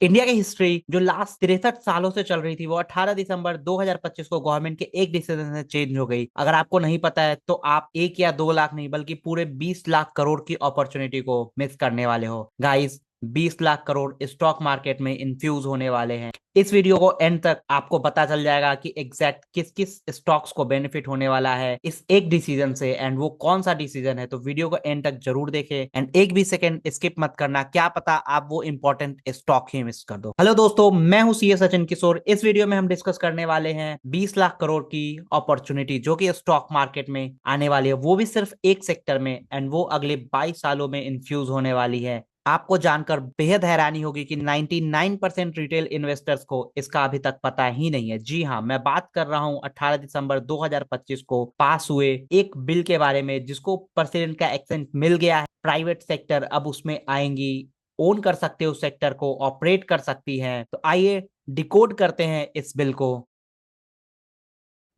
India की history जो last 63 सालों से चल रही थी वो 18 दिसंबर 2025 को गवर्नमेंट के एक डिसीजन से चेंज हो गई। अगर आपको नहीं पता है तो आप 1 या 2 लाख नहीं बल्कि पूरे 20 लाख करोड़ की अपॉर्चुनिटी को मिस करने वाले हो guys. 20 lakh crore stock market में इन्फ्यूज होने वाले हैं। इस वीडियो को एंड तक आपको पता चल जाएगा कि एग्जैक्ट किस किस स्टॉक्स को बेनिफिट होने वाला है इस एक डिसीजन से एंड वो कौन सा डिसीजन है। तो वीडियो को एंड तक जरूर देखें एंड एक भी सेकंड स्किप मत करना, क्या पता आप वो इंपॉर्टेंट स्टॉक ही मिस कर दो। हेलो दोस्तों, मैं हूं सीए सचिन किशोर। इस वीडियो में हम डिस्कस करने वाले हैं 20 लाख करोड़ की अपॉर्चुनिटी जो कि स्टॉक मार्केट में आने वाली है, वो भी सिर्फ एक सेक्टर में एंड वो अगले 22 सालों में इन्फ्यूज होने वाली है। आपको जानकर बेहद हैरानी होगी कि 99% रिटेल इन्वेस्टर्स को इसका अभी तक पता ही नहीं है। जी हाँ, मैं बात कर रहा हूं 18 दिसंबर 2025 को पास हुए एक बिल के बारे में जिसको प्रेसिडेंट का एक्सेंट मिल गया है। प्राइवेट सेक्टर अब उसमें आएंगी, ओन कर सकते हो उस सेक्टर को, ऑपरेट कर सकती हैं। तो आइए डिकोड करते हैं इस बिल को।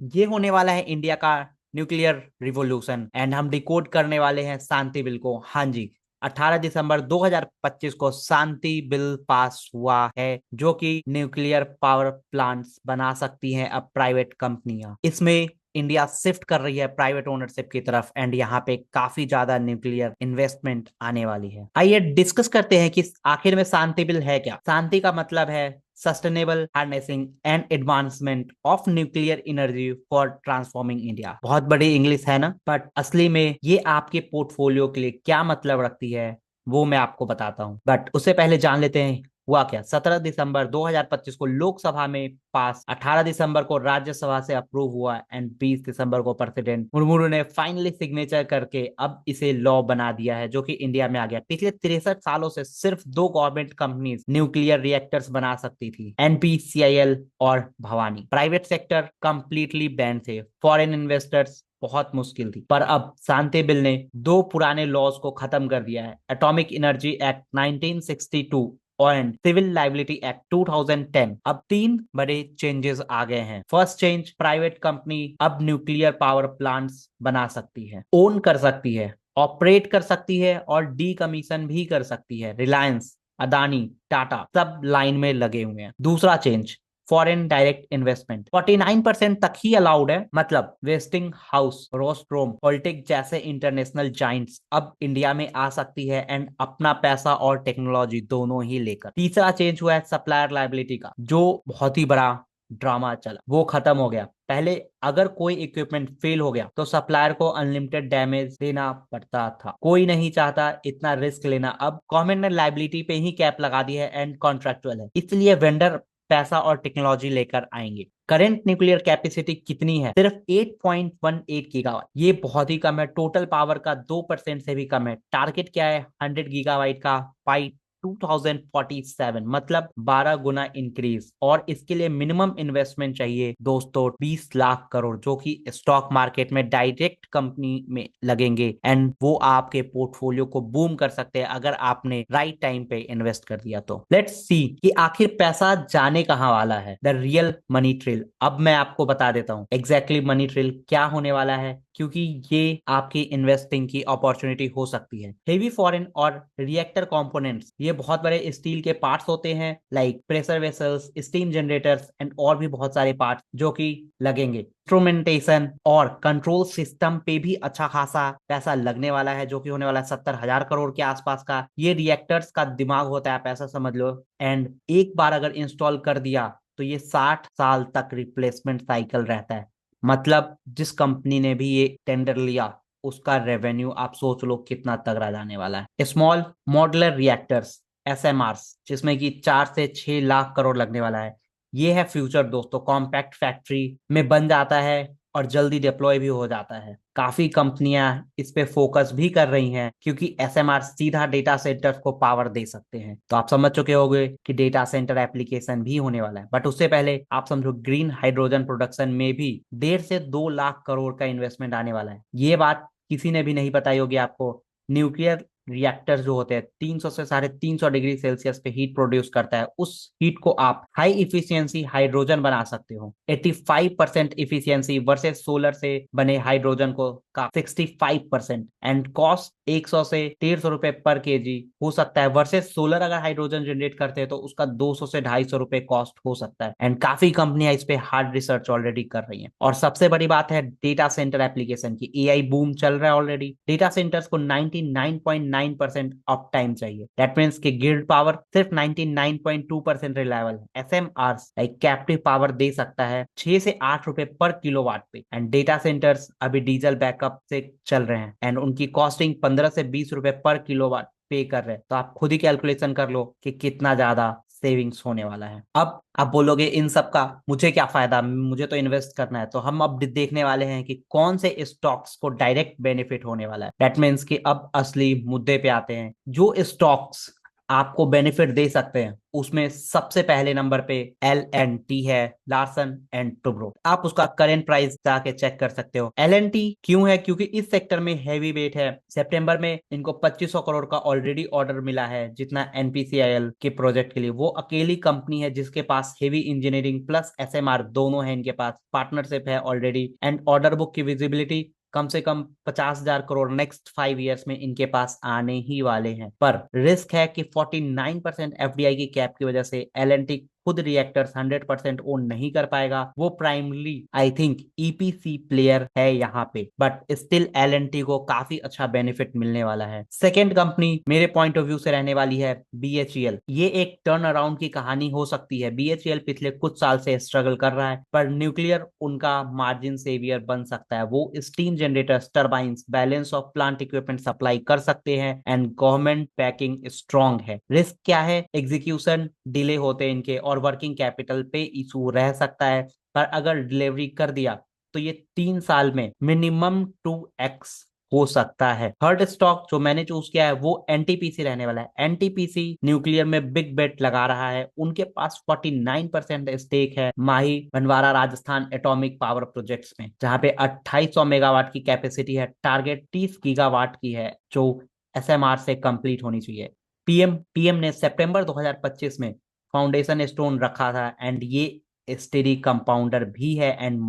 ये होने वाला है इंडिया का न्यूक्लियर रिवॉल्यूशन एंड हम डिकोड करने वाले हैं शांति बिल को। हाँ जी, 18 दिसंबर 2025 को शांति बिल पास हुआ है जो कि न्यूक्लियर पावर प्लांट्स बना सकती हैं अब प्राइवेट कंपनियां। इसमें इंडिया शिफ्ट कर रही है प्राइवेट ओनरशिप की तरफ एंड यहाँ पे काफी ज्यादा न्यूक्लियर इन्वेस्टमेंट आने वाली है। आइए डिस्कस करते हैं कि आखिर में शांति बिल है क्या। शांति का मतलब है sustainable harnessing and advancement of nuclear energy for transforming India. बहुत बड़ी इंग्लिश है ना, बट असली में ये आपके पोर्टफोलियो के लिए क्या मतलब रखती है वो मैं आपको बताता हूँ। बट उससे पहले जान लेते हैं हुआ क्या। 17 दिसंबर 2025 को लोकसभा में पास, 18 दिसंबर को राज्यसभा से अप्रूव हुआ एंड 20 दिसंबर को प्रेसिडेंट मुर्मू ने फाइनली सिग्नेचर करके अब इसे लॉ बना दिया है जो कि इंडिया में आ गया। पिछले 63 सालों से सिर्फ दो गवर्नमेंट कंपनीज न्यूक्लियर रिएक्टर्स बना सकती थी, एनपीसीआईएल और Bhavani. Private sector completely ban थे, फॉरेन इन्वेस्टर्स बहुत मुश्किल थी। पर अब शांति बिल ने दो पुराने लॉज को खत्म कर दिया है, एटॉमिक एनर्जी एक्ट 1962 और सिविल लाइबिलिटी एक्ट 2010। अब तीन बड़े चेंजेस आ गए हैं। फर्स्ट चेंज, प्राइवेट कंपनी अब न्यूक्लियर पावर प्लांट्स बना सकती है, ओन कर सकती है, ऑपरेट कर सकती है और डीकमीशन भी कर सकती है। रिलायंस, अदानी, टाटा सब लाइन में लगे हुए हैं। दूसरा चेंज, फॉरेन डायरेक्ट इन्वेस्टमेंट 49% तक ही अलाउड है। मतलब वेस्टिंग हाउस, रोस्ट्रोम, पॉलिटिक जैसे इंटरनेशनल जाइंट्स अब इंडिया में आ सकती है एंड अपना पैसा और टेक्नोलॉजी दोनों ही लेकर। तीसरा चेंज हुआ है सप्लायर लाइबिलिटी का, जो बहुत ही बड़ा ड्रामा चला वो खत्म हो गया। पहले अगर कोई इक्विपमेंट फेल हो गया तो सप्लायर को अनलिमिटेड डैमेज देना पड़ता था, कोई नहीं चाहता इतना रिस्क लेना। अब गवर्नमेंट ने लाइबिलिटी पे ही कैप लगा दी है एंड कॉन्ट्रेक्चुअल है, इसलिए वेंडर पैसा और टेक्नोलॉजी लेकर आएंगे। करंट न्यूक्लियर कैपेसिटी कितनी है? सिर्फ 8.18 गीगावाट। ये बहुत ही कम है, टोटल पावर का 2% से भी कम है। टारगेट क्या है? 100 गीगावाट का बाई 2047, मतलब 12 गुना इंक्रीज। और इसके लिए मिनिमम इन्वेस्टमेंट चाहिए दोस्तों 20 लाख करोड़ जो कि स्टॉक मार्केट में डायरेक्ट कंपनी में लगेंगे एंड वो आपके पोर्टफोलियो को बूम कर सकते हैं अगर आपने राइट टाइम पे इन्वेस्ट कर दिया तो। लेट्स सी कि आखिर पैसा जाने कहाँ वाला है, द रियल मनी ट्रेल। अब मैं आपको बता देता हूँ एग्जैक्टली मनी ट्रेल क्या होने वाला है, क्योंकि ये आपकी इन्वेस्टिंग की अपॉर्चुनिटी हो सकती है। हेवी फॉरेन और रिएक्टर कंपोनेंट्स, ये बहुत बड़े स्टील के पार्ट्स होते हैं like pressure vessels, steam generators and और भी बहुत सारे पार्ट्स जो कि लगेंगे। इंस्ट्रूमेंटेशन और कंट्रोल सिस्टम पे भी अच्छा खासा पैसा लगने वाला है जो कि होने वाला है 70,000 करोड़ के आसपास का। ये रिएक्टर्स का दिमाग होता है, पैसा समझ लो। एंड एक बार अगर इंस्टॉल कर दिया तो ये 60 साल तक रिप्लेसमेंट साइकिल रहता है। मतलब जिस कंपनी ने भी ये टेंडर लिया उसका रेवेन्यू आप सोच लो कितना तगड़ा जाने वाला है। स्मॉल मॉडुलर रिएक्टर्स, एसएमआरस, जिसमें कि 4 से 6 लाख करोड़ लगने वाला है। ये है फ्यूचर दोस्तों, कॉम्पैक्ट फैक्ट्री में बन जाता है और जल्दी डिप्लॉय भी हो जाता है। काफी कंपनियां इस पे फोकस भी कर रही हैं क्योंकि एसएमआर सीधा डेटा सेंटर को पावर दे सकते हैं। तो आप समझ चुके होंगे कि डेटा सेंटर एप्लीकेशन भी होने वाला है। बट उससे पहले आप समझो ग्रीन हाइड्रोजन प्रोडक्शन में भी 1.5 से 2 लाख करोड़ का इन्वेस्टमेंट आने वाला है। ये बात किसी ने भी नहीं बताई होगी आपको। न्यूक्लियर रिएक्टर जो होते हैं 300 से 350 डिग्री सेल्सियस पे हीट प्रोड्यूस करता है, उस हीट को आप हाई इफिशियंसी हाइड्रोजन बना सकते हो। 85% इफिशियंसी वर्सेस सोलर से बने हाइड्रोजन को का 65%। एंड कॉस्ट 100 से 150 रुपए पर केजी हो सकता है, वर्सेस सोलर अगर हाइड्रोजन जनरेट करते हैं तो उसका 200 से 250 रुपए कॉस्ट हो सकता है। एंड काफी कंपनियां इस पे हार्ड रिसर्च ऑलरेडी कर रही हैं। और सबसे बड़ी बात है डेटा सेंटर एप्लीकेशन की। एआई बूम चल रहा है ऑलरेडी, डेटा सेंटर्स को 99.9% अप टाइम चाहिए। दैट मीन्स कि ग्रिड पावर सिर्फ 99.2% रिलायबल है। एसएमआर लाइक कैप्टिव पावर दे सकता है 6 से 8 रुपए पर किलोवाट पे। एंड डेटा सेंटर्स अभी डीजल बैकअप से चल रहे हैं एंड उनकी कॉस्टिंग 15 से 20 रुपए पर किलोवाट पे कर रहे हैं। तो आप खुद ही कैलकुलेशन कर लो कि कितना ज्यादा सेविंग्स होने वाला है। अब आप बोलोगे इन सब का मुझे क्या फायदा, मुझे तो इन्वेस्ट करना है। तो हम अब देखने वाले हैं कि कौन से स्टॉक्स को डायरेक्ट बेनिफिट होने वाला है। दैट मीन्स कि अब असली मुद्दे पे आते हैं। जो स्टॉक्स आपको बेनिफिट दे सकते हैं उसमें सबसे पहले नंबर पे LNT है, लार्सन एंड टुब्रो। आप उसका करंट प्राइस जाके चेक कर सकते हो। LNT क्यों है? क्योंकि इस सेक्टर में हैवी वेट है। सितंबर में इनको 2500 करोड़ का ऑलरेडी ऑर्डर मिला है, जितना NPCIL के प्रोजेक्ट के लिए। वो अकेली कंपनी है जिसके पास हेवी इंजीनियरिंग प्लस SMR दोनों है, इनके पास पार्टनरशिप है ऑलरेडी। एंड ऑर्डर बुक की विजिबिलिटी कम से कम 50,000 करोड़ नेक्स्ट 5 ईयर्स में इनके पास आने ही वाले हैं। पर रिस्क है कि 49% FDI की कैप की वजह से LNT खुद रिएक्टर्स 100% ओन नहीं कर पाएगा। वो primary I think EPC player है यहाँ पे, बट स्टिल LNT को काफी अच्छा बेनिफिट मिलने वाला है। सेकेंड कंपनी मेरे पॉइंट ऑफ व्यू से रहने वाली है BHEL। ये एक टर्न अराउंड की कहानी हो सकती है। BHEL पिछले कुछ साल से स्ट्रगल कर रहा है, पर न्यूक्लियर उनका मार्जिन सेवियर बन सकता है। वो steam generators, turbines, balance of plant equipment supply कर सकते हैं एंड गवर्नमेंट पैकिंग स्ट्रांग है। रिस्क क्या है? एग्जीक्यूशन डिले होते हैं इनके और वर्किंग कैपिटल पे इशू रह सकता है। पर अगर डिलीवरी कर दिया तो ये 3 साल में मिनिमम 2x हो सकता है। थर्ड स्टॉक जो मैंने चूज किया है वो NTPC रहने वाला है। NTPC न्यूक्लियर में बिग बेट लगा रहा है। उनके पास 49% स्टेक है माही भंडवारा राजस्थान एटॉमिक पावर प्रोजेक्ट्स में, जहां पे 2800 मेगावाट की कैपेसिटी है। टारगेट 30 गीगावाट की है जो SMR से कंप्लीट होनी चाहिए। पीएम ने सितंबर 2025 में फाउंडेशन स्टोन रखा था एंड ये स्टेडी कंपाउंडर भी है एंड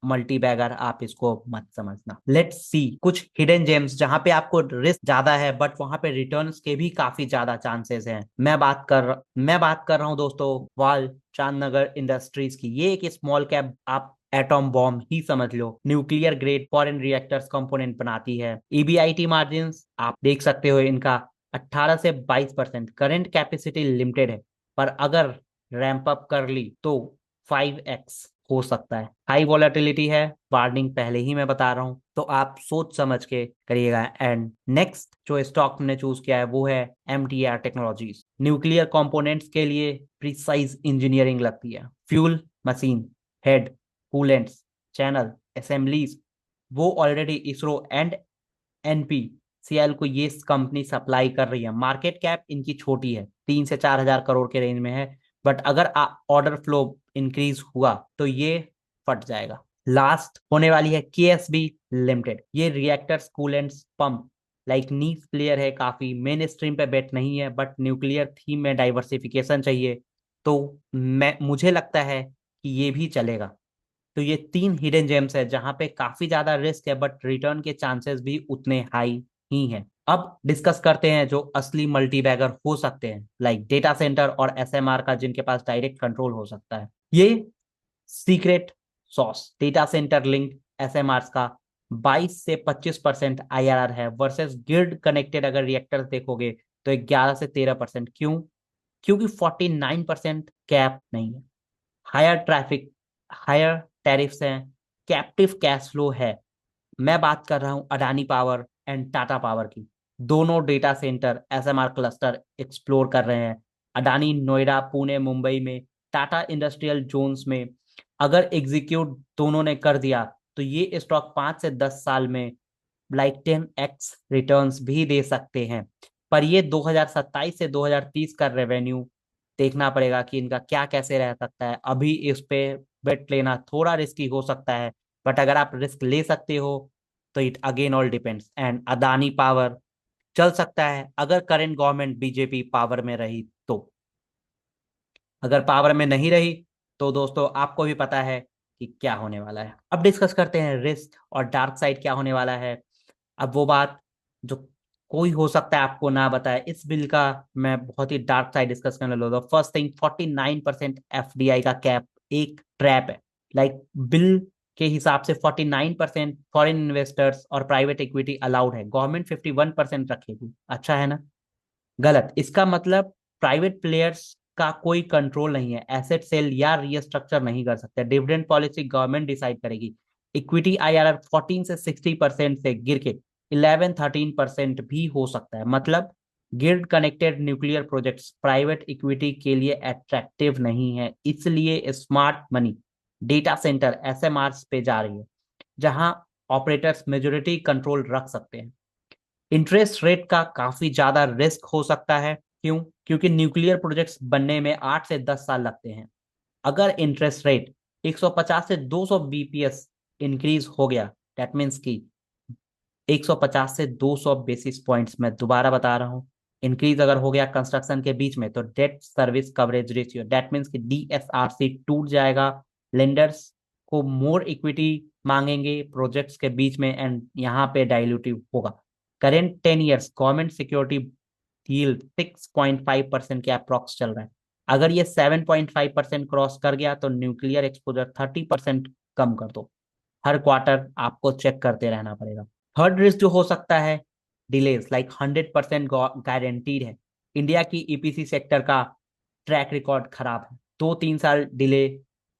मल्टी बैगर आप इसको मत समझना। लेट्स सी कुछ हिडन जेम्स जहां पे आपको रिस्क ज्यादा है बट वहां पे रिटर्न्स के भी काफी ज्यादा चांसेस हैं। मैं बात कर रहा हूं दोस्तों वाल चांदनगर इंडस्ट्रीज की। ये एक स्मॉल कैप, आप एटॉम बॉम्ब ही समझ लो, nuclear grade foreign reactors component बनाती है। EBIT मार्जिन आप देख सकते हो इनका 18 से 22%। करंट कैपेसिटी लिमिटेड है, पर अगर रैंप अप कर ली तो 5x हो सकता है। हाई वॉलेटिलिटी है, वार्निंग पहले ही मैं बता रहा हूं, तो आप सोच समझ के करिएगा। एंड नेक्स्ट जो स्टॉक हमने चूज किया है वो है MTAR टेक्नोलॉजीज। न्यूक्लियर कंपोनेंट्स के लिए प्रिसाइज इंजीनियरिंग लगती है। Fuel machine head, coolants, channel, assemblies, वो ऑलरेडी इसरो एंड NPCIL को ये कंपनी सप्लाई कर रही है। मार्केट कैप इनकी छोटी है, 3 से 4 हजार करोड़ के रेंज में है, बट अगर ऑर्डर फ्लो इंक्रीज हुआ तो ये फट जाएगा। लास्ट होने वाली है KSB लिमिटेड। ये रिएक्टर्स, कूलेंट्स, पंप लाइक नीश प्लेयर है, काफी मेन स्ट्रीम पे बेट नहीं है, बट न्यूक्लियर थीम में डाइवर्सिफिकेशन चाहिए तो मुझे लगता है कि ये भी चलेगा। तो ये 3 हिडन जेम्स है जहां पे काफी ज्यादा रिस्क है बट रिटर्न के चांसेस भी उतने हाई ही हैं। अब डिस्कस करते हैं जो असली मल्टी बैगर हो सकते हैं, लाइक डेटा सेंटर और SMR का, जिनके पास डायरेक्ट कंट्रोल हो सकता है। ये secret sauce data centre link SMR का 22 से 25% IRR है, वर्सेस ग्रिड कनेक्टेड अगर रिएक्टर्स देखोगे तो 11 से 13%। क्यों? क्योंकि 49% कैप नहीं है, हायर ट्रैफिक, हायर टैरिफ्स हैं, कैप्टिव कैश फ्लो है। मैं बात कर रहा हूं Adani power and Tata power की। दोनों data centre SMR cluster explore कर रहे हैं। अडानी नोएडा, पुणे, मुंबई में, टाटा इंडस्ट्रियल जोन्स में। अगर एग्जीक्यूट दोनों ने कर दिया तो ये स्टॉक 5 से 10 साल में लाइक 10x रिटर्न्स भी दे सकते हैं। पर ये 2027 से 2030 का रेवेन्यू देखना पड़ेगा कि इनका क्या कैसे रह सकता है। अभी इस पे बेट लेना थोड़ा रिस्की हो सकता है, बट अगर आप रिस्क ले सकते हो तो it again all depends. And Adani power चल सकता है अगर करंट गवर्नमेंट बीजेपी पावर में रही तो। अगर पावर में नहीं रही तो दोस्तों आपको भी पता है कि क्या होने वाला है। अब डिस्कस करते हैं रिस्क और डार्क साइड क्या होने वाला है। अब वो बात जो कोई हो सकता है आपको ना बताए, इस बिल का मैं बहुत ही डार्क साइड डिस्कस करने लगा। फर्स्ट थिंग, 49% एफडीआई का कैप एक ट्रैप है। बिल के हिसाब से 49% फॉरेन इन्वेस्टर्स और प्राइवेट इक्विटी अलाउड है, गवर्नमेंट 51% रखेगी। अच्छा है ना? गलत। इसका मतलब प्राइवेट प्लेयर्स का कोई कंट्रोल नहीं है, एसेट सेल या रीस्ट्रक्चर नहीं कर सकते। डिविडेंड पॉलिसी गवर्नमेंट डिसाइड करेगी। इक्विटी आईआरआर 14 से 60% से गिर के 11-13% भी हो सकता है। मतलब grid connected nuclear projects private equity के लिए अट्रैक्टिव नहीं है, इसलिए smart money data centre ASMR पे जा रही है, जहां ऑपरेटर्स मेजोरिटी कंट्रोल रख सकते हैं। इंटरेस्ट रेट का काफी ज्यादा रिस्क हो सकता है। क्यों? क्योंकि न्यूक्लियर प्रोजेक्ट्स बनने में 8 से 10 साल लगते हैं। अगर इंटरेस्ट रेट 150 से 200 बीपीएस इंक्रीज हो गया, दैट मीन्स की 150 से 200 बेसिस पॉइंट्स, मैं दोबारा बता रहा हूं, इंक्रीज अगर हो गया कंस्ट्रक्शन के बीच में, तो debt service coverage ratio, that means कि डीएसआरसी टूट जाएगा। लेंडर्स को मोर इक्विटी मांगेंगे प्रोजेक्ट्स के बीच में, एंड यहाँ पे डाइल्यूटिव होगा। Current 10 years government security yield 6.5% के अप्रॉक्स चल रहा है। अगर ये 7.5% क्रॉस कर गया तो न्यूक्लियर एक्सपोजर 30% कम कर दो। हर क्वार्टर आपको चेक करते रहना पड़ेगा। थर्ड रिस्क जो हो सकता है, डिलेज 100% गारंटीड है। इंडिया की ईपीसी सेक्टर का ट्रैक रिकॉर्ड खराब है, 2-3 साल डिले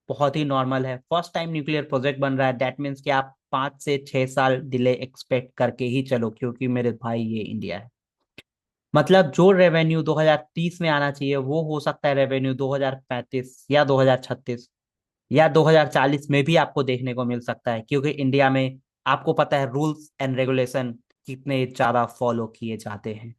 बहुत ही नॉर्मल है। फर्स्ट टाइम न्यूक्लियर प्रोजेक्ट बन रहा है, दैट मीन्स कि आप 5 से 6 साल डिले एक्सपेक्ट करके ही चलो, क्योंकि मेरे भाई ये इंडिया है। मतलब जो रेवेन्यू 2030 में आना चाहिए वो हो सकता है रेवेन्यू 2035 या 2036 या 2040 में भी आपको देखने को मिल सकता है, क्योंकि इंडिया में आपको पता है रूल्स एंड रेगुलेशन कितने ज्यादा फॉलो किए जाते हैं।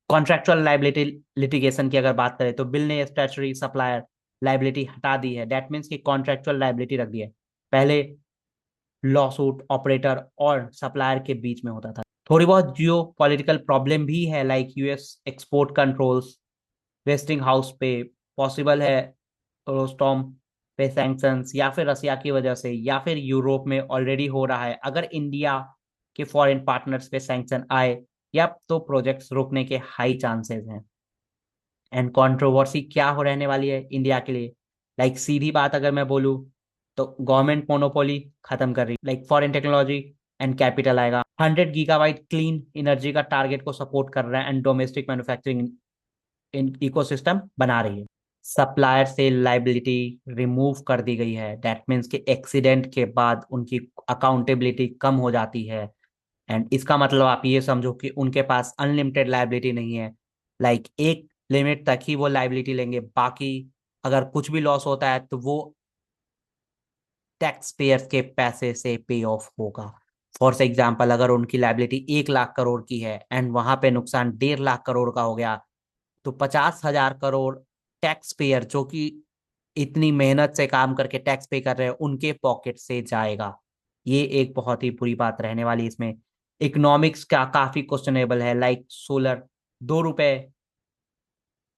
कॉन्ट्रेक्चुअल लाइबिलिटी लिटिगेशन की अगर बात करें तो बिल ने स्टैट्यूटरी सप्लायर लाइबिलिटी हटा दी है, दैट मीन्स की कॉन्ट्रेक्चुअल लाइबिलिटी रख दी है। पहले लॉ सूट ऑपरेटर और सप्लायर के बीच में होता था। थोड़ी बहुत जियो पॉलिटिकल प्रॉब्लम भी है, like US export controls, wasting house पे पॉसिबल है, रोस्टॉम पे सैंक्शंस, या फिर रसिया की वजह से, या फिर यूरोप में ऑलरेडी हो रहा है। अगर इंडिया के फॉरेन पार्टनर्स पे सैंक्शन आए या तो प्रोजेक्ट्स रुकने के हाई चांसेस हैं। एंड कंट्रोवर्सी क्या हो रहने वाली है इंडिया के लिए, सीधी बात अगर मैं बोलूँ तो गवर्नमेंट मोनोपोली खत्म कर रही, फॉरेन टेक्नोलॉजी एंड कैपिटल आएगा। 100 गीगावाइट क्लीन एनर्जी का टारगेट को सपोर्ट कर रहा है, and domestic manufacturing in ecosystem बना रही है। सप्लायर से लाइबिलिटी रिमूव कर दी गई है, दैट मीन्स कि एक्सीडेंट के बाद उनकी अकाउंटेबिलिटी कम हो जाती है। एंड इसका मतलब आप ये समझो कि उनके पास अनलिमिटेड लाइबिलिटी नहीं है। एक लिमिट तक ही वो लाइबिलिटी लेंगे, बाकी अगर कुछ भी लॉस होता है तो वो टैक्स पेयर्स के पैसे से पे ऑफ होगा। फॉर एग्जाम्पल, अगर उनकी लाइबिलिटी 1 लाख करोड़ की है एंड वहां पे नुकसान 1.5 लाख करोड़ का हो गया, तो 50,000 करोड़ टैक्स पेयर जो कि इतनी मेहनत से काम करके टैक्स पे कर रहे हैं उनके पॉकेट से जाएगा। ये एक बहुत ही बुरी बात रहने वाली इसमें। इकोनॉमिक्स का काफी क्वेश्चनेबल है, सोलर 2 रुपए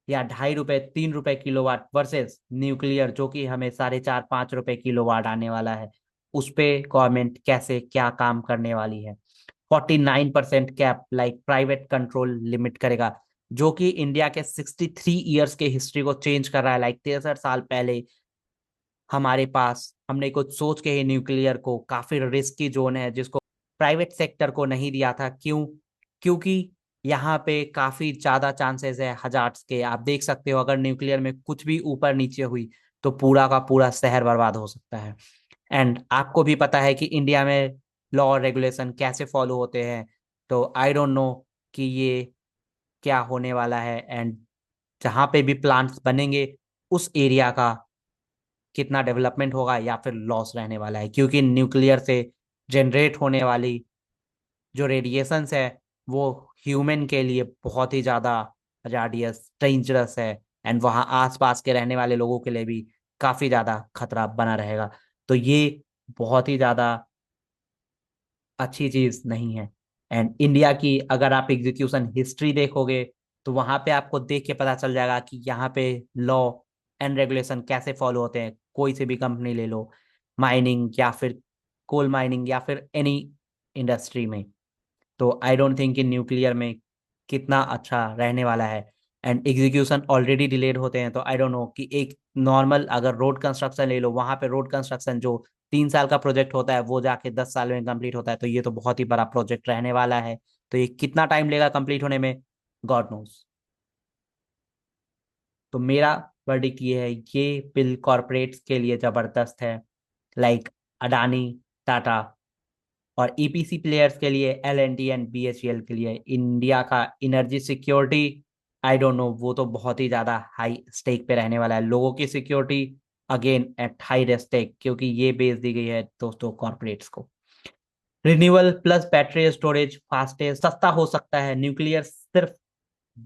या 2.5 रुपए 3 रुपए किलोवाट वर्सेस न्यूक्लियर जो कि हमें 4.5-5 रुपए किलोवाट आने वाला है। उस पे गवर्नमेंट कैसे क्या काम करने वाली है। 49% कैप प्राइवेट कंट्रोल लिमिट करेगा, जो कि इंडिया के 63 ईयर्स के हिस्ट्री को चेंज कर रहा है। 63 साल पहले हमारे पास हमने कुछ सोच के ही न्यूक्लियर को काफी रिस्की जोन है जिसको प्राइवेट सेक्टर को नहीं दिया था। क्यों? क्योंकि यहाँ पे काफी ज्यादा चांसेस है हजार्ड्स के। आप देख सकते हो अगर न्यूक्लियर में कुछ भी ऊपर नीचे हुई तो पूरा का पूरा शहर बर्बाद हो सकता है। एंड आपको भी पता है कि इंडिया में लॉ और रेगुलेशन कैसे फॉलो होते हैं, तो आई डोंट नो कि ये क्या होने वाला है, एंड जहाँ पे भी प्लांट्स बनेंगे उस एरिया का कितना डेवलपमेंट होगा या फिर लॉस रहने वाला है, क्योंकि न्यूक्लियर से जनरेट होने वाली जो रेडिएशंस है वो ह्यूमन के लिए बहुत ही ज़्यादा रेडियस डेंजरस है, एंड वहाँ आसपास के रहने वाले लोगों के लिए भी काफ़ी ज़्यादा खतरा बना रहेगा। तो ये बहुत ही ज़्यादा अच्छी चीज़ नहीं है। एंड इंडिया की अगर आप एग्जीक्यूशन हिस्ट्री देखोगे तो वहां पे आपको देख के पता चल जाएगा कि यहाँ पे लॉ एंड रेगुलेशन कैसे फॉलो होते हैं। कोई से भी कंपनी ले लो, माइनिंग या फिर कोल माइनिंग या फिर एनी इंडस्ट्री में, तो आई डोंट थिंक कि न्यूक्लियर में कितना अच्छा रहने वाला है। एंड एग्जीक्यूशन ऑलरेडी डिलेड होते हैं, तो आई डोंट नो कि एक नॉर्मल अगर रोड कंस्ट्रक्शन ले लो, वहां पे रोड कंस्ट्रक्शन जो 3 साल का प्रोजेक्ट होता है वो जाके 10 साल में कंप्लीट होता है, तो ये तो बहुत ही बड़ा प्रोजेक्ट रहने वाला है। तो ये कितना टाइम लेगा कंप्लीट होने में, गॉड नोस। तो मेरा वर्डिक्ट ये है, ये बिल कॉरपोरेट्स के लिए जबरदस्त है, लाइक अडानी, टाटा, और ईपीसी प्लेयर्स के लिए एल एंड बीएचईएल के लिए इंडिया का energy security, I don't know, वो तो बहुत ही ज्यादा हाई स्टेक पे रहने वाला है। लोगों की security again at high stake, क्योंकि ये बेच दी गई है दोस्तों कॉर्पोरेट्स को। Renewable plus battery storage fastest सस्ता हो सकता है। न्यूक्लियर सिर्फ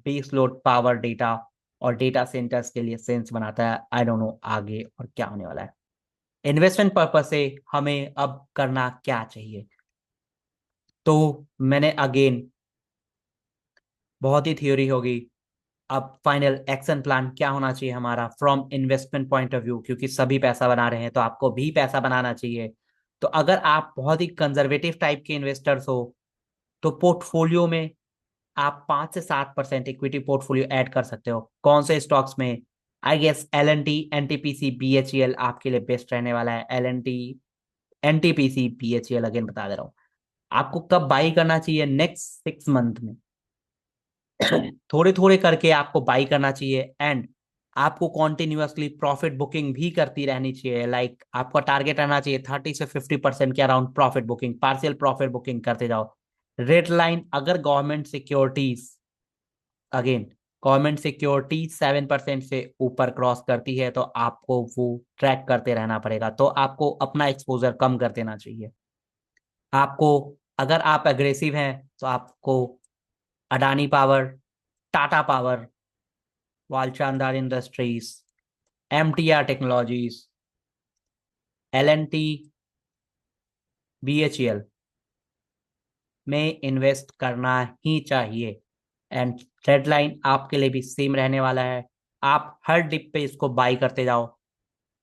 बेस लोड पावर डेटा और डेटा सेंटर्स के लिए सेंस बनाता है। आई डोंट नो आगे और क्या होने वाला है। इन्वेस्टमेंट पर्पस से हमें अब करना क्या चाहिए, तो मैंने अगेन, बहुत ही थ्योरी होगी, अब फाइनल एक्शन प्लान क्या होना चाहिए हमारा from investment point of view, क्योंकि सभी पैसा बना रहे हैं तो आपको भी पैसा बनाना चाहिए। तो अगर आप बहुत ही कंजर्वेटिव टाइप के इन्वेस्टर्स हो, तो पोर्टफोलियो में आप 5 से 7% इक्विटी पोर्टफोलियो ऐड कर सकते हो। कौन से स्टॉक्स में? I guess L N T, NTPC, BHEL आपके लिए बेस्ट रहने वाला है। L N T, NTPC, BHEL again बता दे रहा हूँ। आपको कब बाई करना चाहिए? नेक्स्ट 6 मंथ में थोड़े थोड़े करके आपको बाई करना चाहिए। एंड आपको कॉन्टिन्यूअसली प्रॉफिट बुकिंग भी करती रहनी चाहिए। लाइक आपका टारगेट रहना चाहिए 30 से 50% के around profit booking, partial profit booking करते जाओ। रेड लाइन, अगर government securities, again government security 7% से ऊपर क्रॉस करती है तो आपको वो ट्रैक करते रहना पड़ेगा। तो आपको अपना एक्सपोजर कम कर देना चाहिए। आपको, अगर आप एग्रेसिव हैं तो आपको Adani power, Tata power, Walchandnagar industries, MTAR technologies, LNT, BHEL में इन्वेस्ट करना ही चाहिए। एंड डेडलाइन आपके लिए भी सेम रहने वाला है। आप हर डिप पे इसको बाई करते जाओ।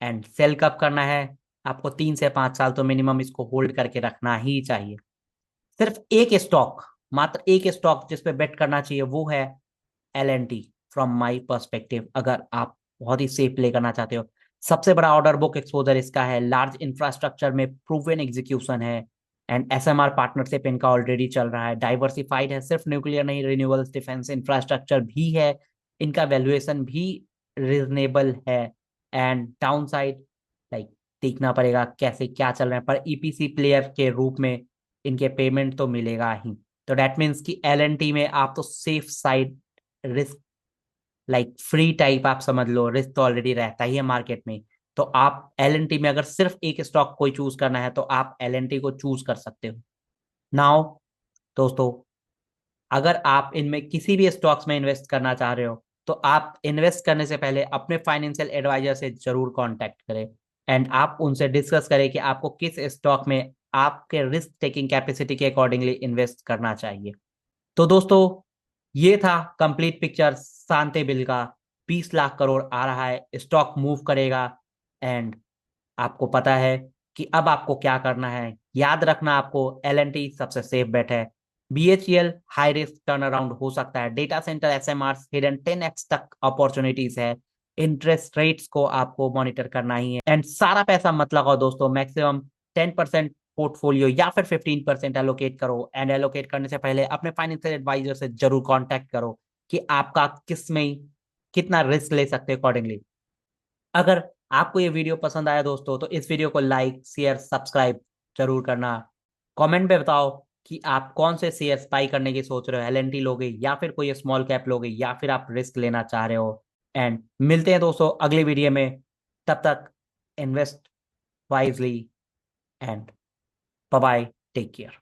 एंड सेल कब करना है? आपको 3 से 5 साल तो मिनिमम इसको होल्ड करके रखना ही चाहिए। सिर्फ एक स्टॉक, मात्र एक स्टॉक जिस पे बेट करना चाहिए वो है L N T, from my perspective, अगर आप बहुत ही सेफ प्ले करना चाहते हो। सबसे बड़ा ऑर्डर बुक एक्सपोजर इसका है, लार्ज इंफ्रास्ट्रक्चर में प्रूवन एग्जीक्यूशन है, एंड एसएमआर पार्टनरशिप इनका ऑलरेडी चल रहा है। डाइवर्सिफाइड है, सिर्फ न्यूक्लियर नहीं, रिन्यूएबल्स, डिफेंस, इंफ्रास्ट्रक्चर भी है। इनका वैल्यूएशन भी रिजनेबल है। एंड डाउन साइड, लाइक देखना पड़ेगा कैसे क्या चल रहा है, पर ईपीसी प्लेयर के रूप में इनके पेमेंट तो मिलेगा ही। तो डेट मीन्स कि एल एन टी में आप तो safe side, risk, like free type आप समझ लो, रिस्क तो ऑलरेडी रहता ही है मार्केट में। तो आप एल एन टी में अगर सिर्फ एक स्टॉक कोई चूज करना है तो आप एल एन टी को चूज कर सकते हो। नाउ दोस्तों, अगर आप इनमें किसी भी स्टॉक्स में इन्वेस्ट करना चाह रहे हो तो आप इन्वेस्ट करने से पहले अपने फाइनेंशियल एडवाइजर से जरूर कांटेक्ट करें। एंड आप उनसे डिस्कस करें कि आपको किस स्टॉक में आपके रिस्क टेकिंग कैपेसिटी के अकॉर्डिंगली इन्वेस्ट करना चाहिए। तो दोस्तों, ये था कंप्लीट पिक्चर शांति बिल का। 20 लाख करोड़ आ रहा है, स्टॉक मूव करेगा। एंड आपको पता है कि अब आपको क्या करना है। याद रखना, आपको एल एन टी सबसे सेफ बेट है। BHEL high risk turn around हो सकता है। Data centre ASMR hidden 10x तक अपॉर्चुनिटीज है। इंटरेस्ट रेट्स को आपको मॉनिटर करना ही है। एंड सारा पैसा मत लगाओ दोस्तों, मैक्सिमम 10% पोर्टफोलियो या फिर 15% एलोकेट करो। एंड एलोकेट करने से पहले अपने फाइनेंशियल एडवाइजर से जरूर कॉन्टेक्ट करो कि आपका किस में कितना रिस्क ले सकते अकॉर्डिंगली। अगर आपको ये वीडियो पसंद आया दोस्तों तो इस वीडियो को लाइक, शेयर, सब्सक्राइब जरूर करना। कमेंट में बताओ कि आप कौन से शेयर बाई करने की सोच रहे हो, एलएनटी लोगे या फिर कोई स्मॉल कैप लोगे या फिर आप रिस्क लेना चाह रहे हो। एंड मिलते हैं दोस्तों अगले वीडियो में। तब तक invest wisely and bye bye, take care.